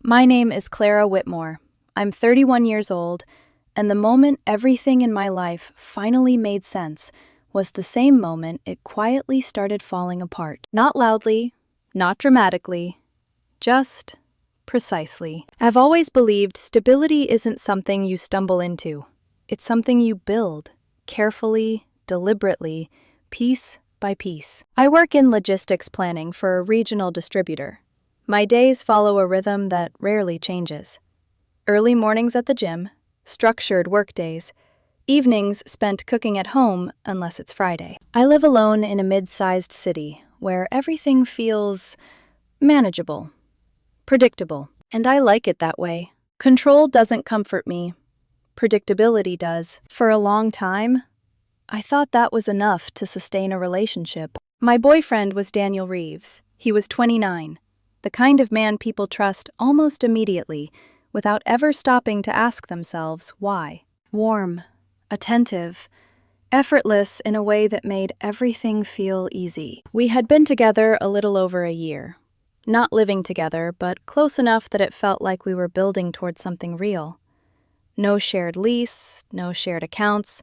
My name is Clara Whitmore. I'm 31 years old, and the moment everything in my life finally made sense was the same moment it quietly started falling apart. Not loudly, not dramatically, just precisely. I've always believed stability isn't something you stumble into. It's something you build, carefully, deliberately, piece by piece. I work in logistics planning for a regional distributor. My days follow a rhythm that rarely changes. Early mornings at the gym, structured work days, evenings spent cooking at home unless it's Friday. I live alone in a mid-sized city where everything feels manageable, predictable, and I like it that way. Control doesn't comfort me. Predictability does. For a long time, I thought that was enough to sustain a relationship. My boyfriend was Daniel Reeves. He was 29, the kind of man people trust almost immediately, without ever stopping to ask themselves why. Warm, attentive, effortless in a way that made everything feel easy. We had been together a little over a year. Not living together, but close enough that it felt like we were building towards something real. No shared lease, no shared accounts,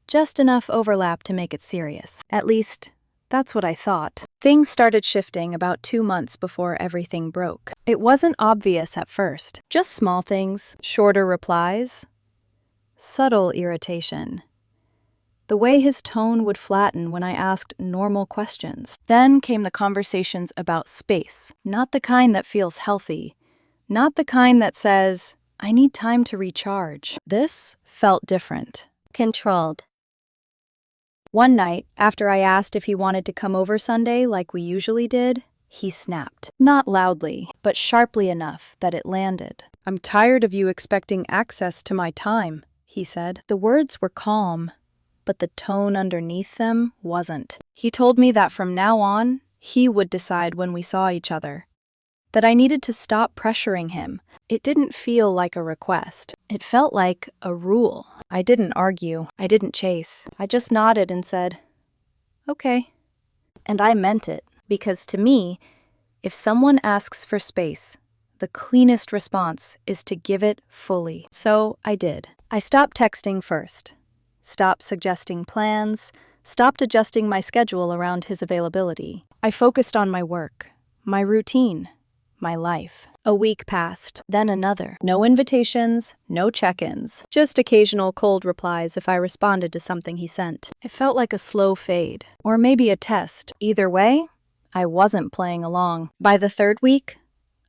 just enough overlap to make it serious. At least, that's what I thought. Things started shifting about 2 months before everything broke. It wasn't obvious at first. Just small things, shorter replies, subtle irritation. The way his tone would flatten when I asked normal questions. Then came the conversations about space, not the kind that feels healthy, not the kind that says, I need time to recharge. This felt different. Controlled. One night, after I asked if he wanted to come over Sunday like we usually did, he snapped. Not loudly, but sharply enough that it landed. I'm tired of you expecting access to my time, he said. The words were calm, but the tone underneath them wasn't. He told me that from now on, he would decide when we saw each other. That I needed to stop pressuring him. It didn't feel like a request. It felt like a rule. I didn't argue. I didn't chase. I just nodded and said, okay. And I meant it, because to me, if someone asks for space, the cleanest response is to give it fully. So I did. I stopped texting first. Stopped suggesting plans, stopped adjusting my schedule around his availability. I focused on my work, my routine, my life. A week passed, then another. No invitations, no check-ins, just occasional cold replies if I responded to something he sent. It felt like a slow fade, or maybe a test. Either way, I wasn't playing along. By the third week,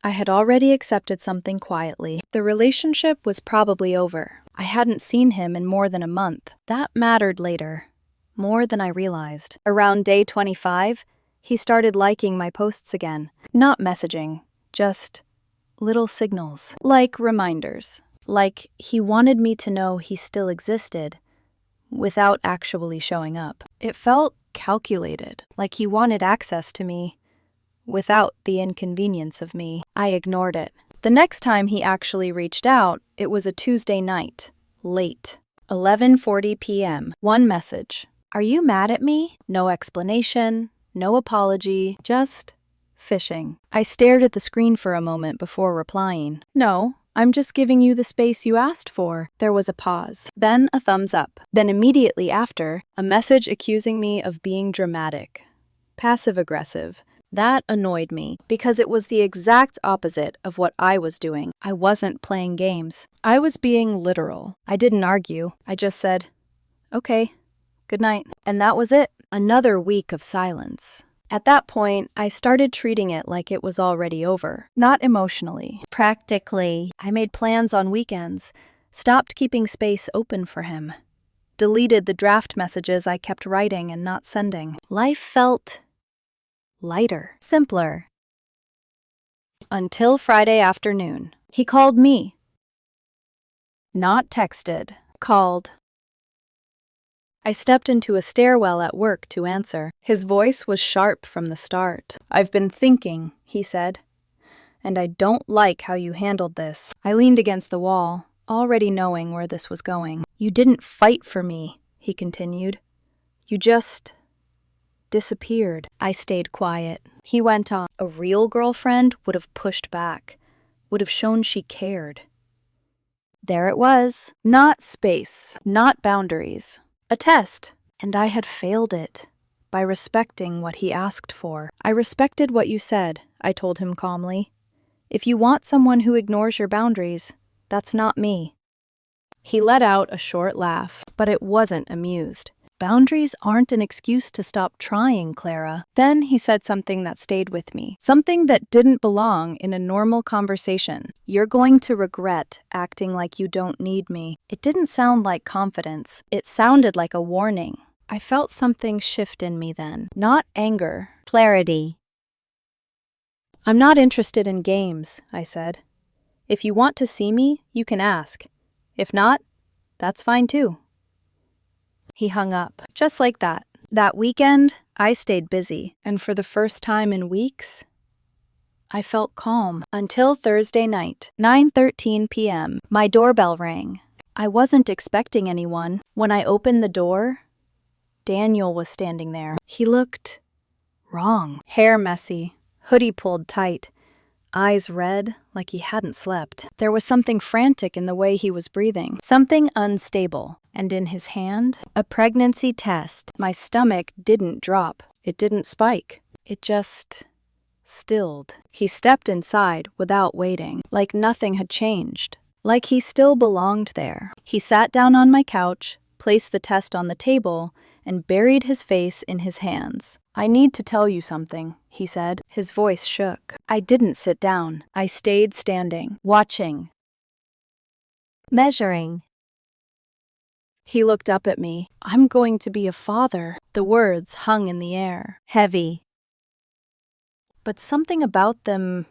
I had already accepted something quietly. The relationship was probably over. I hadn't seen him in more than a month. That mattered later, more than I realized. Around day 25, he started liking my posts again. Not messaging, just little signals. Like reminders. Like he wanted me to know he still existed, without actually showing up. It felt calculated, like he wanted access to me, without the inconvenience of me. I ignored it. The next time he actually reached out, it was a Tuesday night, late, 11:40 p.m. One message. Are you mad at me? No explanation, no apology, just fishing. I stared at the screen for a moment before replying. No, I'm just giving you the space you asked for. There was a pause, then a thumbs up. Then immediately after, a message accusing me of being dramatic, passive-aggressive. That annoyed me, because it was the exact opposite of what I was doing. I wasn't playing games. I was being literal. I didn't argue. I just said, okay, good night. And that was it. Another week of silence. At that point, I started treating it like it was already over. Not emotionally. Practically. I made plans on weekends, stopped keeping space open for him, deleted the draft messages I kept writing and not sending. Life felt lighter, simpler. Until Friday afternoon. He called me. Not texted. Called. I stepped into a stairwell at work to answer. His voice was sharp from the start. I've been thinking, he said, and I don't like how you handled this. I leaned against the wall, already knowing where this was going. You didn't fight for me, he continued. You just disappeared. I stayed quiet. He went on. A real girlfriend would have pushed back, would have shown she cared. There it was. Not space, not boundaries. A test. And I had failed it by respecting what he asked for. I respected what you said, I told him calmly. If you want someone who ignores your boundaries, that's not me. He let out a short laugh, but it wasn't amused. Boundaries aren't an excuse to stop trying, Clara. Then he said something that stayed with me. Something that didn't belong in a normal conversation. You're going to regret acting like you don't need me. It didn't sound like confidence. It sounded like a warning. I felt something shift in me then. Not anger. Clarity. I'm not interested in games, I said. If you want to see me, you can ask. If not, that's fine too. He hung up, just like that. That weekend, I stayed busy, and for the first time in weeks, I felt calm. Until Thursday night, 9:13 p.m., my doorbell rang. I wasn't expecting anyone. When I opened the door, Daniel was standing there. He looked wrong. Hair messy, hoodie pulled tight, eyes red like he hadn't slept. There was something frantic in the way he was breathing, something unstable. And in his hand, a pregnancy test. My stomach didn't drop. It didn't spike. It just stilled. He stepped inside without waiting, like nothing had changed, like he still belonged there. He sat down on my couch, placed the test on the table, and buried his face in his hands. I need to tell you something, he said. His voice shook. I didn't sit down. I stayed standing, watching, Measuring. He looked up at me. I'm going to be a father. The words hung in the air, heavy. But something about them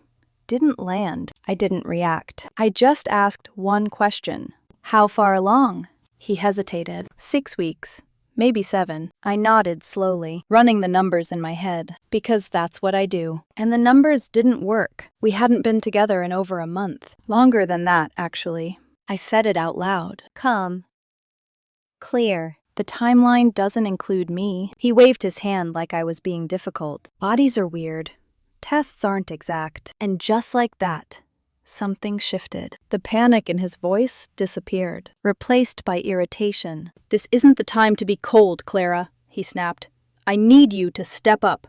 didn't land. I didn't react. I just asked one question. How far along? He hesitated. 6 weeks. Maybe 7. I nodded slowly, running the numbers in my head, because that's what I do. And the numbers didn't work. We hadn't been together in over a month. Longer than that, actually. I said it out loud. Calm. Clear. The timeline doesn't include me. He waved his hand like I was being difficult. Bodies are weird. Tests aren't exact. And just like that, something shifted. The panic in his voice disappeared, replaced by irritation. This isn't the time to be cold, Clara, he snapped. I need you to step up.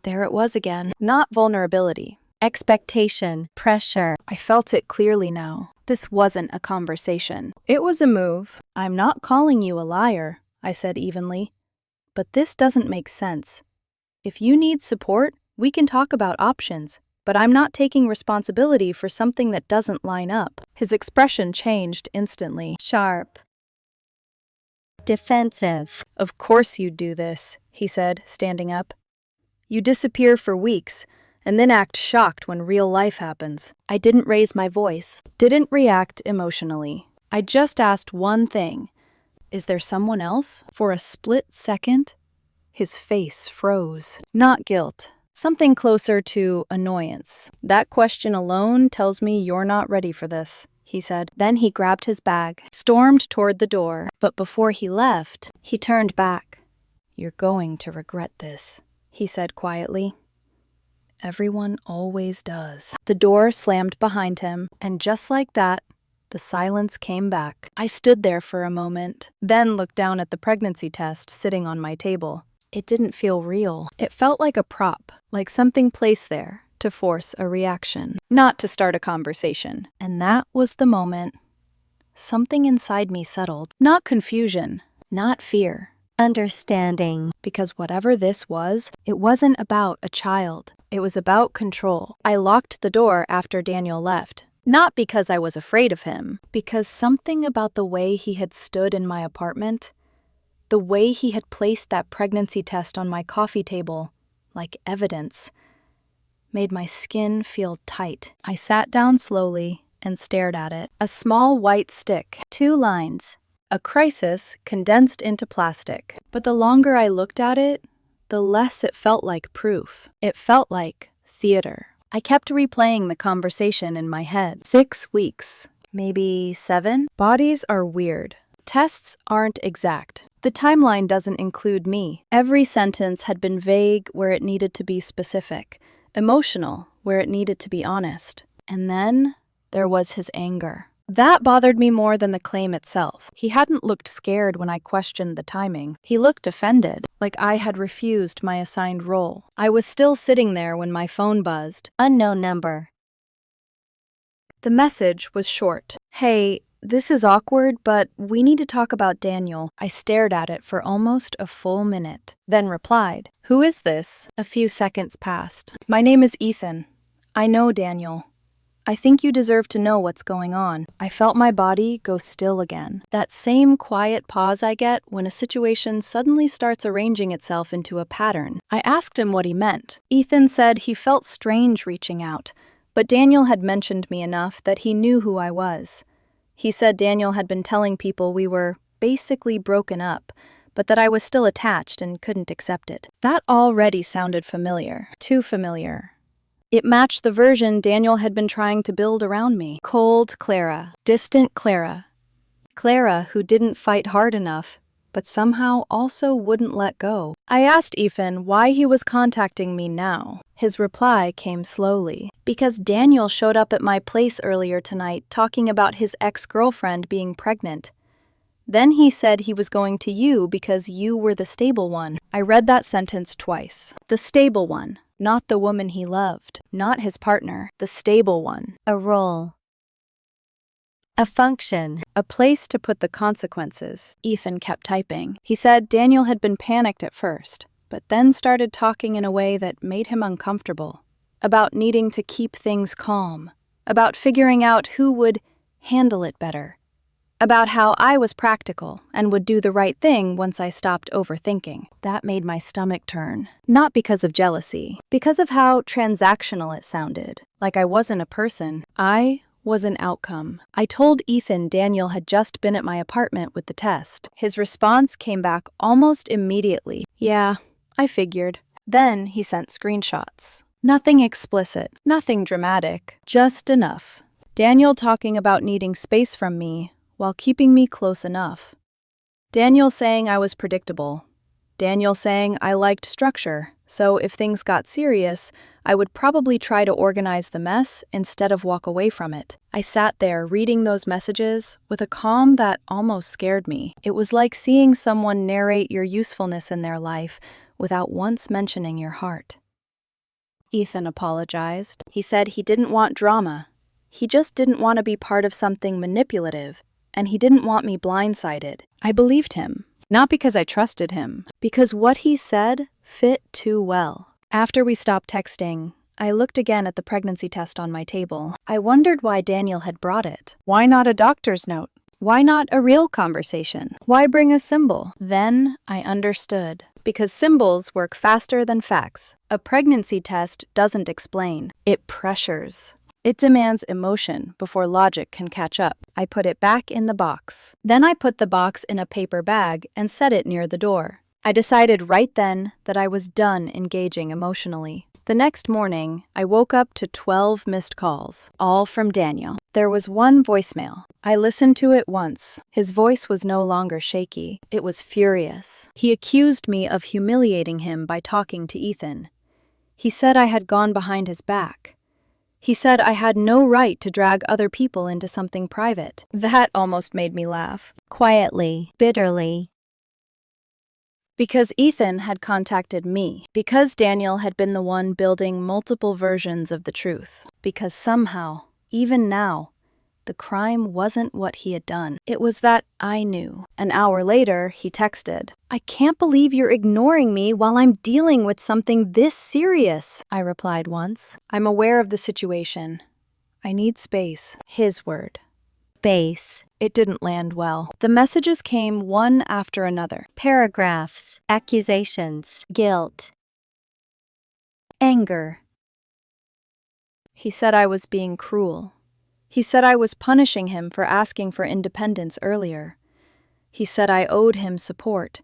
There it was again. Not vulnerability. Expectation. Pressure. I felt it clearly now. This wasn't a conversation. It was a move. I'm not calling you a liar, I said evenly. But this doesn't make sense. If you need support, we can talk about options. But I'm not taking responsibility for something that doesn't line up. His expression changed instantly. Sharp. Defensive. Of course you'd do this, he said, standing up. You disappear for weeks, and then act shocked when real life happens. I didn't raise my voice, didn't react emotionally. I just asked one thing. Is there someone else? For a split second, his face froze. Not guilt. Something closer to annoyance. That question alone tells me you're not ready for this, he said. Then he grabbed his bag, stormed toward the door. But before he left, he turned back. You're going to regret this, he said quietly. Everyone always does. The door slammed behind him, and just like that, the silence came back. I stood there for a moment, then looked down at the pregnancy test sitting on my table. It didn't feel real. It felt like a prop, like something placed there to force a reaction, not to start a conversation. And that was the moment something inside me settled. Not confusion, not fear. Understanding. Because whatever this was, it wasn't about a child. It was about control. I locked the door after Daniel left. Not because I was afraid of him, because something about the way he had stood in my apartment, the way he had placed that pregnancy test on my coffee table, like evidence, made my skin feel tight. I sat down slowly and stared at it. A small white stick, 2 lines. A crisis condensed into plastic. But the longer I looked at it, the less it felt like proof. It felt like theater. I kept replaying the conversation in my head. 6 weeks, maybe 7. Bodies are weird. Tests aren't exact. The timeline doesn't include me. Every sentence had been vague where it needed to be specific, emotional where it needed to be honest. And then there was his anger. That bothered me more than the claim itself. He hadn't looked scared when I questioned the timing. He looked offended, like I had refused my assigned role. I was still sitting there when my phone buzzed. Unknown number. The message was short. "Hey, this is awkward, but we need to talk about Daniel." I stared at it for almost a full minute, then replied, "Who is this?" A few seconds passed. "My name is Ethan. I know Daniel. I think you deserve to know what's going on." I felt my body go still again. That same quiet pause I get when a situation suddenly starts arranging itself into a pattern. I asked him what he meant. Ethan said he felt strange reaching out, but Daniel had mentioned me enough that he knew who I was. He said Daniel had been telling people we were basically broken up, but that I was still attached and couldn't accept it. That already sounded familiar. Too familiar. It matched the version Daniel had been trying to build around me. Cold Clara. Distant Clara. Clara who didn't fight hard enough, but somehow also wouldn't let go. I asked Ethan why he was contacting me now. His reply came slowly. "Because Daniel showed up at my place earlier tonight talking about his ex-girlfriend being pregnant. Then he said he was going to you because you were the stable one." I read that sentence twice. The stable one. Not the woman he loved. Not his partner. The stable one. A role. A function. A place to put the consequences. Ethan kept typing. He said Daniel had been panicked at first, but then started talking in a way that made him uncomfortable. About needing to keep things calm. About figuring out who would handle it better. About how I was practical and would do the right thing once I stopped overthinking. That made my stomach turn. Not because of jealousy, because of how transactional it sounded. Like I wasn't a person. I was an outcome. I told Ethan Daniel had just been at my apartment with the test. His response came back almost immediately. "Yeah, I figured." Then he sent screenshots. Nothing explicit, nothing dramatic, just enough. Daniel talking about needing space from me while keeping me close enough. Daniel saying I was predictable. Daniel saying I liked structure, so if things got serious, I would probably try to organize the mess instead of walk away from it. I sat there reading those messages with a calm that almost scared me. It was like seeing someone narrate your usefulness in their life without once mentioning your heart. Ethan apologized. He said he didn't want drama. He just didn't want to be part of something manipulative, and he didn't want me blindsided. I believed him, not because I trusted him, because what he said fit too well. After we stopped texting, I looked again at the pregnancy test on my table. I wondered why Daniel had brought it. Why not a doctor's note? Why not a real conversation? Why bring a symbol? Then I understood. Because symbols work faster than facts. A pregnancy test doesn't explain. It pressures. It demands emotion before logic can catch up. I put it back in the box. Then I put the box in a paper bag and set it near the door. I decided right then that I was done engaging emotionally. The next morning, I woke up to 12 missed calls, all from Daniel. There was one voicemail. I listened to it once. His voice was no longer shaky. It was furious. He accused me of humiliating him by talking to Ethan. He said I had gone behind his back. He said I had no right to drag other people into something private. That almost made me laugh. Quietly, bitterly. Because Ethan had contacted me. Because Daniel had been the one building multiple versions of the truth. Because somehow, even now, the crime wasn't what he had done. It was that I knew. An hour later, he texted, "I can't believe you're ignoring me while I'm dealing with something this serious." I replied once. "I'm aware of the situation. I need space." His word. Base. It didn't land well. The messages came one after another. Paragraphs. Accusations. Guilt. Anger. He said I was being cruel. He said I was punishing him for asking for independence earlier. He said I owed him support.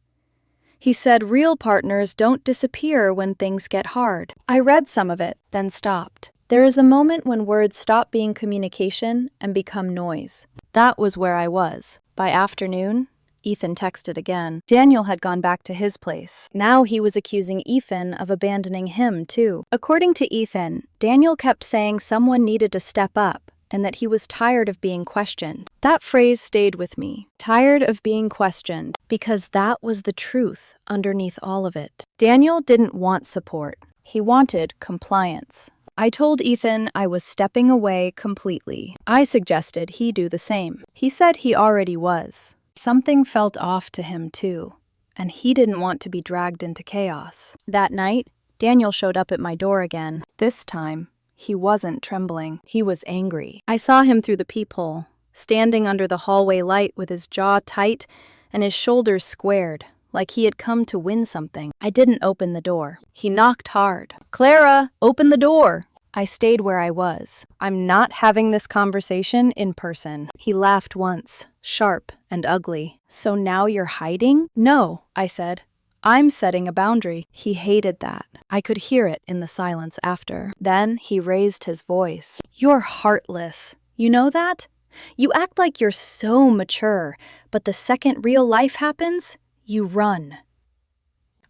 He said real partners don't disappear when things get hard. I read some of it, then stopped. There is a moment when words stop being communication and become noise. That was where I was. By afternoon, Ethan texted again. Daniel had gone back to his place. Now he was accusing Ethan of abandoning him, too. According to Ethan, Daniel kept saying someone needed to step up and that he was tired of being questioned. That phrase stayed with me. Tired of being questioned, because that was the truth underneath all of it. Daniel didn't want support. He wanted compliance. I told Ethan I was stepping away completely. I suggested he do the same. He said he already was. Something felt off to him too, and he didn't want to be dragged into chaos. That night, Daniel showed up at my door again. This time, he wasn't trembling. He was angry. I saw him through the peephole, standing under the hallway light with his jaw tight and his shoulders squared, like he had come to win something. I didn't open the door. He knocked hard. "Clara, open the door!" I stayed where I was. "I'm not having this conversation in person." He laughed once, sharp and ugly. "So now you're hiding?" "No," I said. "I'm setting a boundary." He hated that. I could hear it in the silence after. Then he raised his voice. "You're heartless. You know that? You act like you're so mature, but the second real life happens, you run."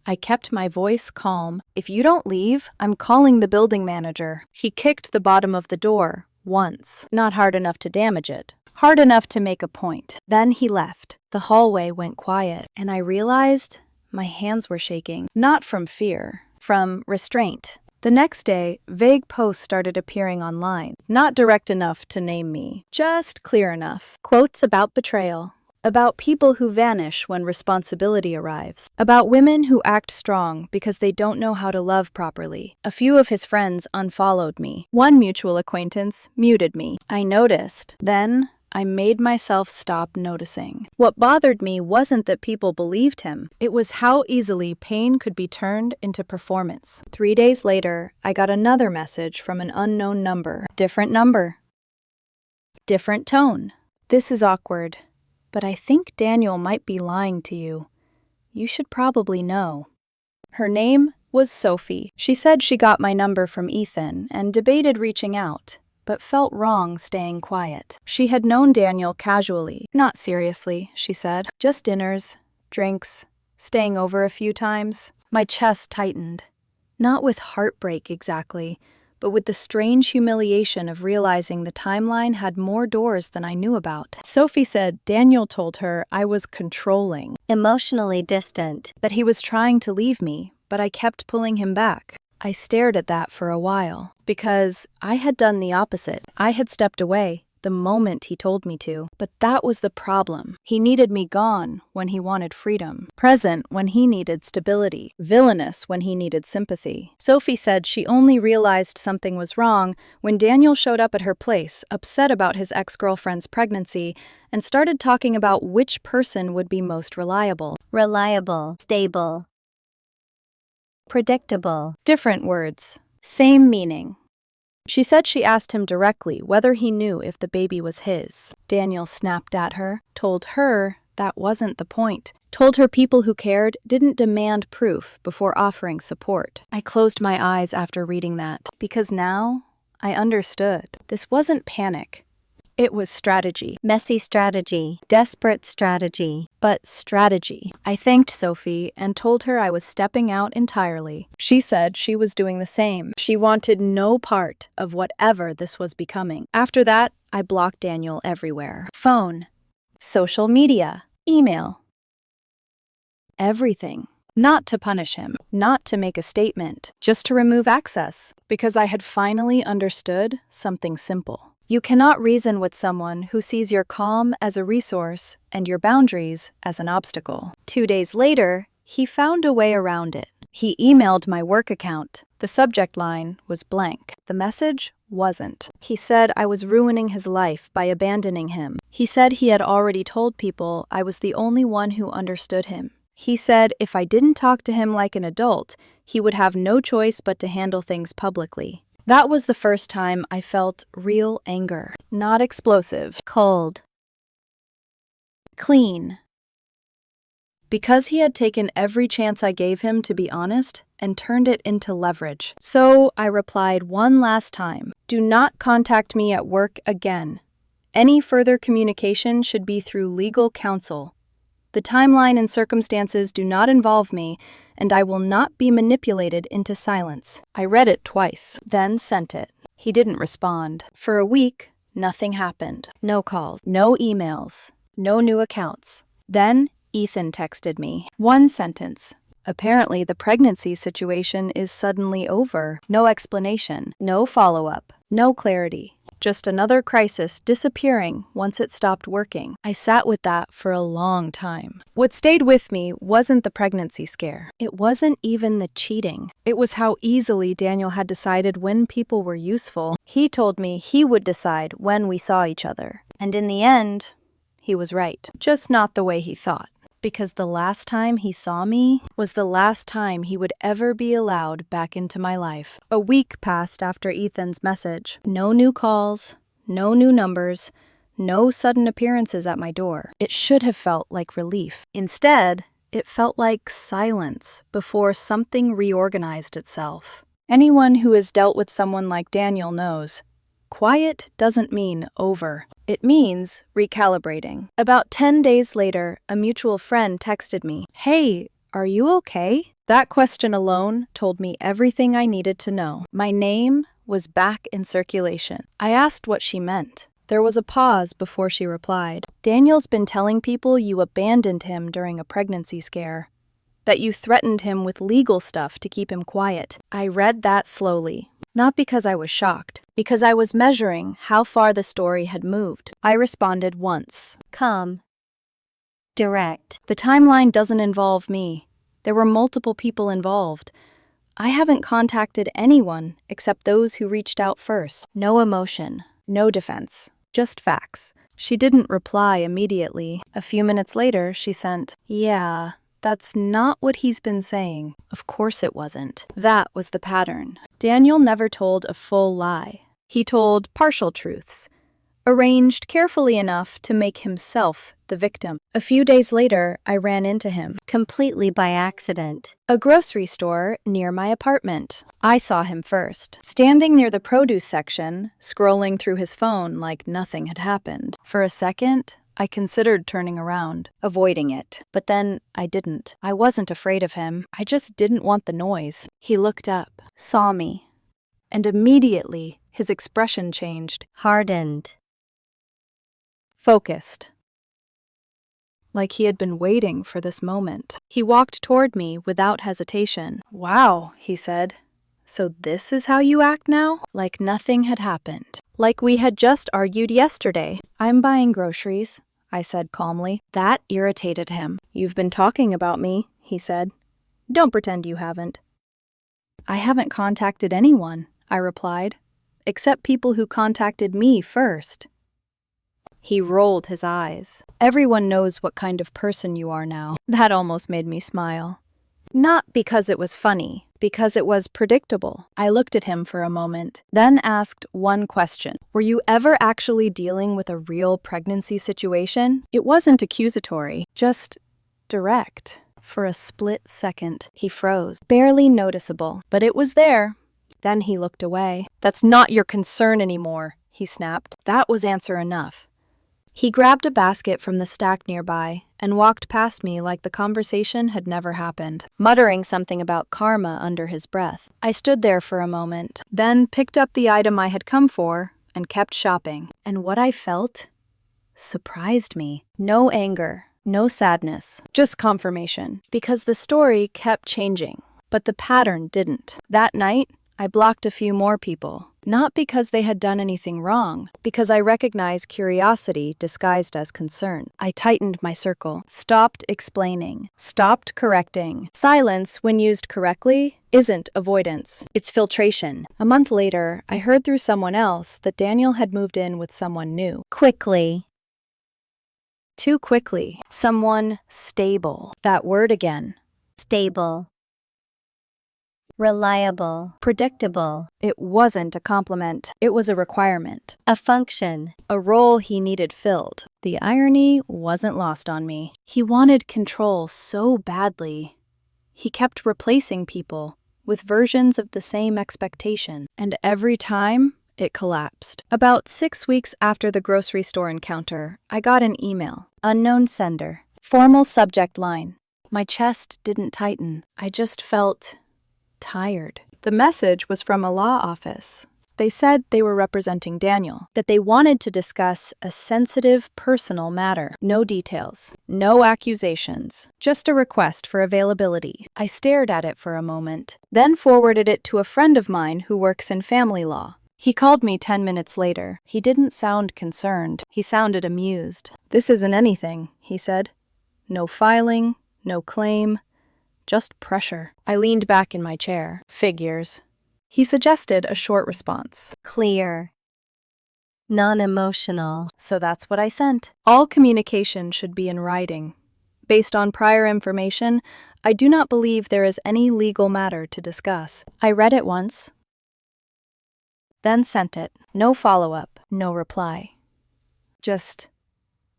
I kept my voice calm. "If you don't leave, I'm calling the building manager." He kicked the bottom of the door once. Not hard enough to damage it. Hard enough to make a point. Then he left. The hallway went quiet, and I realized my hands were shaking. Not from fear, from restraint. The next day, vague posts started appearing online. Not direct enough to name me, just clear enough. Quotes about betrayal. About people who vanish when responsibility arrives. About women who act strong because they don't know how to love properly. A few of his friends unfollowed me. One mutual acquaintance muted me. I noticed. Then I made myself stop noticing. What bothered me wasn't that people believed him. It was how easily pain could be turned into performance. 3 days later, I got another message from an unknown number. Different number. Different tone. "This is awkward, but I think Daniel might be lying to you. You should probably know." Her name was Sophie. She said she got my number from Ethan and debated reaching out, but felt wrong staying quiet. She had known Daniel casually. Not seriously, she said. Just dinners, drinks, staying over a few times. My chest tightened. Not with heartbreak exactly, but with the strange humiliation of realizing the timeline had more doors than I knew about. Sophie said Daniel told her I was controlling, Emotionally distant. that he was trying to leave me, but I kept pulling him back. I stared at that for a while, because I had done the opposite. I had stepped away the moment he told me to. But that was the problem. He needed me gone when he wanted freedom, present when he needed stability, villainous when he needed sympathy. Sophie said she only realized something was wrong when Daniel showed up at her place, upset about his ex-girlfriend's pregnancy, and started talking about which person would be most reliable. Reliable. Stable. Predictable. Different words, same meaning. She said she asked him directly whether he knew if the baby was his. Daniel snapped at her, told her that wasn't the point, told her people who cared didn't demand proof before offering support. I closed my eyes after reading that, because now I understood. This wasn't panic. It was strategy. Messy strategy. Desperate strategy. But strategy. I thanked Sophie and told her I was stepping out entirely. She said she was doing the same. She wanted no part of whatever this was becoming. After that, I blocked Daniel everywhere. Phone, social media, email. Everything. Not to punish him, not to make a statement, just to remove access, because I had finally understood something simple. You cannot reason with someone who sees your calm as a resource and your boundaries as an obstacle. 2 days later, he found a way around it. He emailed my work account. The subject line was blank. The message wasn't. He said I was ruining his life by abandoning him. He said he had already told people I was the only one who understood him. He said if I didn't talk to him like an adult, he would have no choice but to handle things publicly. That was the first time I felt real anger. Not explosive. Cold. Clean. Because he had taken every chance I gave him to be honest and turned it into leverage. So I replied one last time. Do not contact me at work again. Any further communication should be through legal counsel. The timeline and circumstances do not involve me, and I will not be manipulated into silence. I read it twice, then sent it. He didn't respond. For a week, nothing happened. No calls, no emails, no new accounts. Then Ethan texted me. One sentence. Apparently, the pregnancy situation is suddenly over. No explanation, no follow-up, no clarity. Just another crisis disappearing once it stopped working. I sat with that for a long time. What stayed with me wasn't the pregnancy scare. It wasn't even the cheating. It was how easily Daniel had decided when people were useful. He told me he would decide when we saw each other. And in the end, he was right. Just not the way he thought. Because the last time he saw me was the last time he would ever be allowed back into my life. A week passed after Ethan's message. No new calls, no new numbers, no sudden appearances at my door. It should have felt like relief. Instead, it felt like silence before something reorganized itself. Anyone who has dealt with someone like Daniel knows. Quiet doesn't mean over. It means recalibrating. About 10 days later, a mutual friend texted me, "Hey, are you okay?" That question alone told me everything I needed to know. My name was back in circulation. I asked what she meant. There was a pause before she replied. "Daniel's been telling people you abandoned him during a pregnancy scare. That you threatened him with legal stuff to keep him quiet." I read that slowly. Not because I was shocked, because I was measuring how far the story had moved. I responded once. Calm. Direct. The timeline doesn't involve me. There were multiple people involved. I haven't contacted anyone except those who reached out first. No emotion, no defense, just facts. She didn't reply immediately. A few minutes later, she sent, "Yeah, that's not what he's been saying." Of course it wasn't. That was the pattern. Daniel never told a full lie. He told partial truths, arranged carefully enough to make himself the victim. A few days later, I ran into him. Completely by accident. A grocery store near my apartment. I saw him first, standing near the produce section, scrolling through his phone like nothing had happened. For a second, I considered turning around, avoiding it. But then I didn't. I wasn't afraid of him. I just didn't want the noise. He looked up, saw me, and immediately his expression changed. Hardened. Focused. Like he had been waiting for this moment. He walked toward me without hesitation. "Wow," he said. "So this is how you act now?" Like nothing had happened. Like we had just argued yesterday. "I'm buying groceries," I said calmly. That irritated him. "You've been talking about me," he said. "Don't pretend you haven't." "I haven't contacted anyone," I replied, "except people who contacted me first." He rolled his eyes. "Everyone knows what kind of person you are now." That almost made me smile. Not because it was funny, because it was predictable. I looked at him for a moment, then asked one question. "Were you ever actually dealing with a real pregnancy situation?" It wasn't accusatory, just direct. For a split second, he froze, barely noticeable, but it was there. Then he looked away. "That's not your concern anymore," he snapped. That was answer enough. He grabbed a basket from the stack nearby and walked past me like the conversation had never happened, muttering something about karma under his breath. I stood there for a moment, then picked up the item I had come for and kept shopping. And what I felt surprised me. No anger, no sadness, just confirmation, because the story kept changing, but the pattern didn't. That night, I blocked a few more people. Not because they had done anything wrong, because I recognized curiosity disguised as concern. I tightened my circle, stopped explaining, stopped correcting. Silence, when used correctly, isn't avoidance. It's filtration. A month later, I heard through someone else that Daniel had moved in with someone new. Quickly. Too quickly. Someone stable. That word again. Stable. Reliable. Predictable. It wasn't a compliment. It was a requirement. A function. A role he needed filled. The irony wasn't lost on me. He wanted control so badly. He kept replacing people with versions of the same expectation. And every time, it collapsed. About 6 weeks after the grocery store encounter, I got an email. Unknown sender. Formal subject line. My chest didn't tighten. I just felt tired. The message was from a law office. They said they were representing Daniel, that they wanted to discuss a sensitive personal matter. No details, no accusations, just a request for availability. I stared at it for a moment, then forwarded it to a friend of mine who works in family law. He called me 10 minutes later. He didn't sound concerned. He sounded amused. "This isn't anything," he said. "No filing, no claim, just pressure." I leaned back in my chair. Figures. He suggested a short response. Clear. Non-emotional. So that's what I sent. All communication should be in writing. Based on prior information, I do not believe there is any legal matter to discuss. I read it once, then sent it. No follow-up, no reply. Just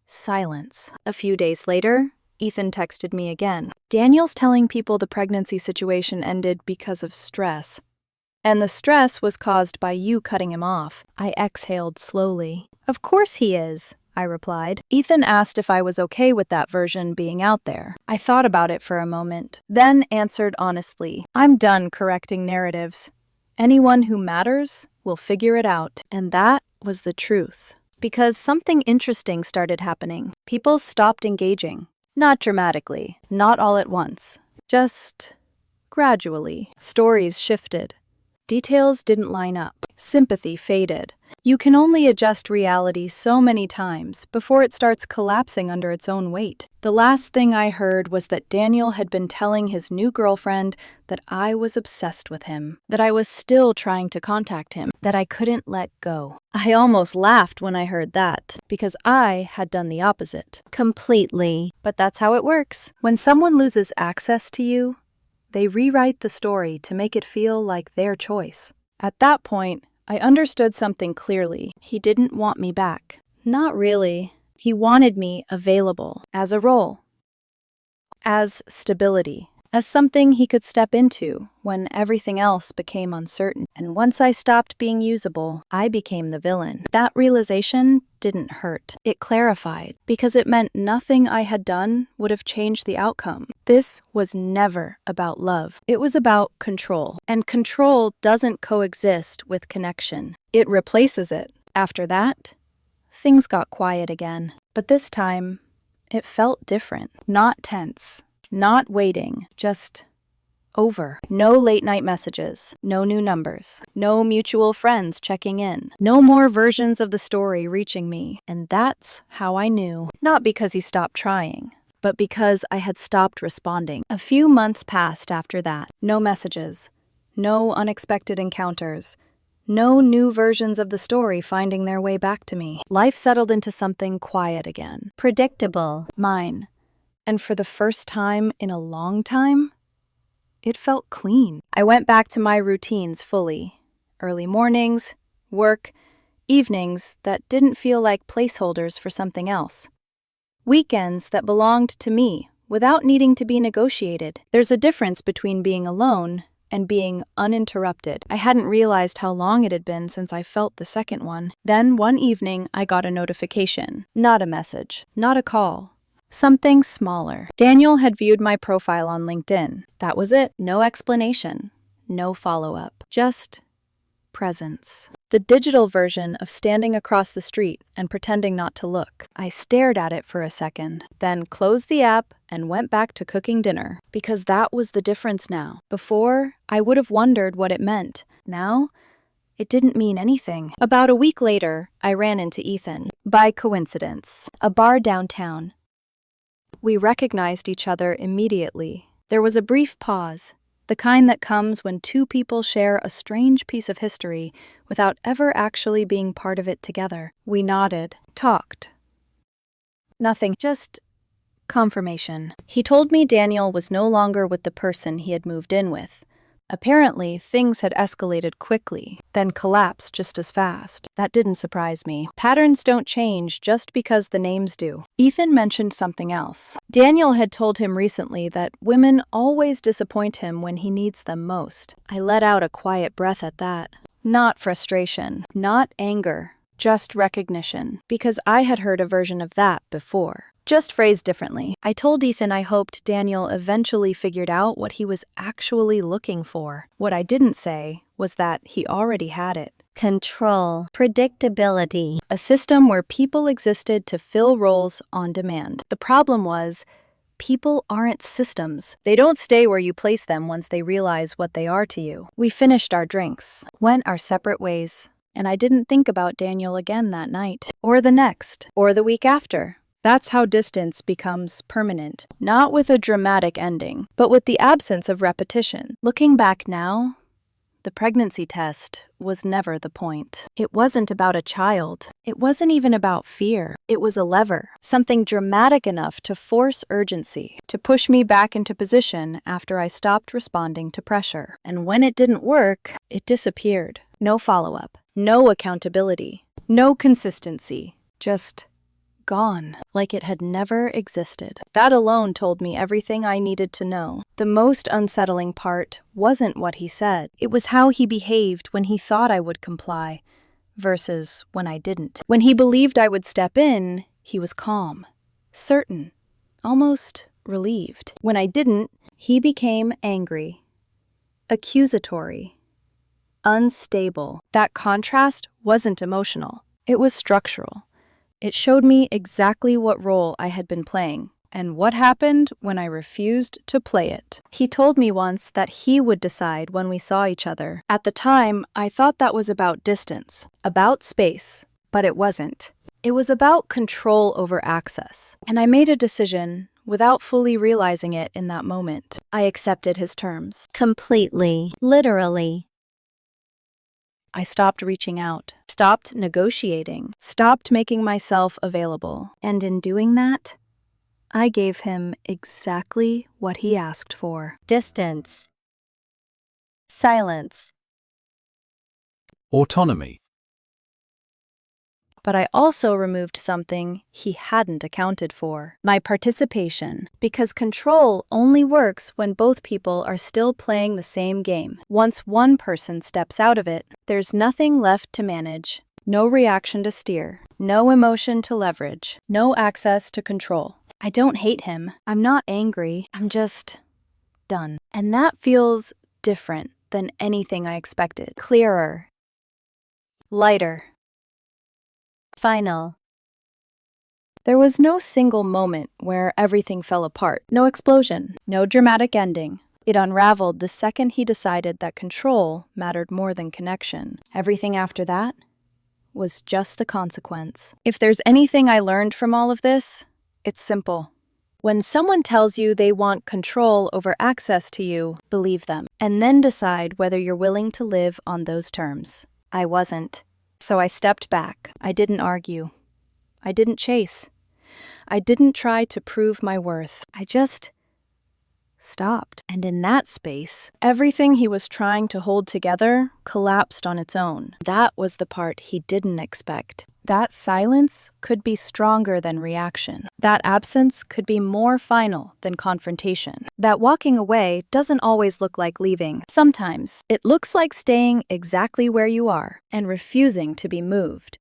silence. A few days later, Ethan texted me again. "Daniel's telling people the pregnancy situation ended because of stress. And the stress was caused by you cutting him off." I exhaled slowly. "Of course he is," I replied. Ethan asked if I was okay with that version being out there. I thought about it for a moment, then answered honestly. "I'm done correcting narratives. Anyone who matters will figure it out." And that was the truth. Because something interesting started happening. People stopped engaging. Not dramatically, not all at once. Just gradually. Stories shifted. Details didn't line up. Sympathy faded. You can only adjust reality so many times before it starts collapsing under its own weight. The last thing I heard was that Daniel had been telling his new girlfriend that I was obsessed with him, that I was still trying to contact him, that I couldn't let go. I almost laughed when I heard that, because I had done the opposite. Completely. But that's how it works. When someone loses access to you, they rewrite the story to make it feel like their choice. At that point, I understood something clearly. He didn't want me back. Not really. He wanted me available, as a role, as stability, as something he could step into when everything else became uncertain. And once I stopped being usable, I became the villain. That realization didn't hurt. It clarified, because it meant nothing I had done would have changed the outcome. This was never about love. It was about control. And control doesn't coexist with connection. It replaces it. After that, things got quiet again. But this time, it felt different. Not tense. Not waiting, just over. No late-night messages, no new numbers, no mutual friends checking in, no more versions of the story reaching me. And that's how I knew. Not because he stopped trying, but because I had stopped responding. A few months passed after that. No messages, no unexpected encounters, no new versions of the story finding their way back to me. Life settled into something quiet again. Predictable. Mine. And for the first time in a long time, it felt clean. I went back to my routines fully. Early mornings, work, evenings that didn't feel like placeholders for something else. Weekends that belonged to me without needing to be negotiated. There's a difference between being alone and being uninterrupted. I hadn't realized how long it had been since I felt the second one. Then one evening, I got a notification. Not a message, not a call. Something smaller. Daniel had viewed my profile on LinkedIn. That was it. No explanation. No follow-up. Just presence. The digital version of standing across the street and pretending not to look. I stared at it for a second, then closed the app and went back to cooking dinner. Because that was the difference now. Before, I would have wondered what it meant. Now, it didn't mean anything. About a week later, I ran into Ethan. By coincidence. A bar downtown. We recognized each other immediately. There was a brief pause, the kind that comes when two people share a strange piece of history without ever actually being part of it together. We nodded, talked. Nothing, just confirmation. He told me Daniel was no longer with the person he had moved in with. Apparently, things had escalated quickly, then collapsed just as fast. That didn't surprise me. Patterns don't change just because the names do. Ethan mentioned something else. Daniel had told him recently that women always disappoint him when he needs them most. I let out a quiet breath at that. Not frustration, not anger, just recognition. Because I had heard a version of that before. just phrased differently. I told Ethan I hoped Daniel eventually figured out what he was actually looking for. What I didn't say was that he already had it. Control. Predictability. A system where people existed to fill roles on demand. The problem was, people aren't systems. They don't stay where you place them once they realize what they are to you. We finished our drinks, went our separate ways, and I didn't think about Daniel again that night, or the next, or the week after. That's how distance becomes permanent, not with a dramatic ending, but with the absence of repetition. Looking back now, the pregnancy test was never the point. It wasn't about a child. It wasn't even about fear. It was a lever, something dramatic enough to force urgency, to push me back into position after I stopped responding to pressure. And when it didn't work, it disappeared. No follow-up, no accountability, no consistency, just gone, like it had never existed. That alone told me everything I needed to know. The most unsettling part wasn't what he said. It was how he behaved when he thought I would comply, versus when I didn't. When he believed I would step in, he was calm, certain, almost relieved. When I didn't, he became angry, accusatory, unstable. That contrast wasn't emotional. It was structural. It showed me exactly what role I had been playing and what happened when I refused to play it. He told me once that he would decide when we saw each other. At the time, I thought that was about distance, about space, but it wasn't. It was about control over access. And I made a decision without fully realizing it in that moment. I accepted his terms. Completely. Literally. I stopped reaching out, stopped negotiating, stopped making myself available. And in doing that, I gave him exactly what he asked for. Distance. Silence. Autonomy. But I also removed something he hadn't accounted for: my participation. Because control only works when both people are still playing the same game. Once one person steps out of it, there's nothing left to manage. No reaction to steer. No emotion to leverage. No access to control. I don't hate him. I'm not angry. I'm just done. And that feels different than anything I expected. Clearer. Lighter. Final. There was no single moment where everything fell apart. No explosion. No dramatic ending. It unraveled the second he decided that control mattered more than connection. Everything after that was just the consequence. If there's anything I learned from all of this, it's simple. When someone tells you they want control over access to you, believe them, and then decide whether you're willing to live on those terms. I wasn't. So I stepped back. I didn't argue. I didn't chase. I didn't try to prove my worth. I just stopped. And in that space, everything he was trying to hold together collapsed on its own. That was the part he didn't expect. That silence could be stronger than reaction. That absence could be more final than confrontation. That walking away doesn't always look like leaving. Sometimes it looks like staying exactly where you are and refusing to be moved.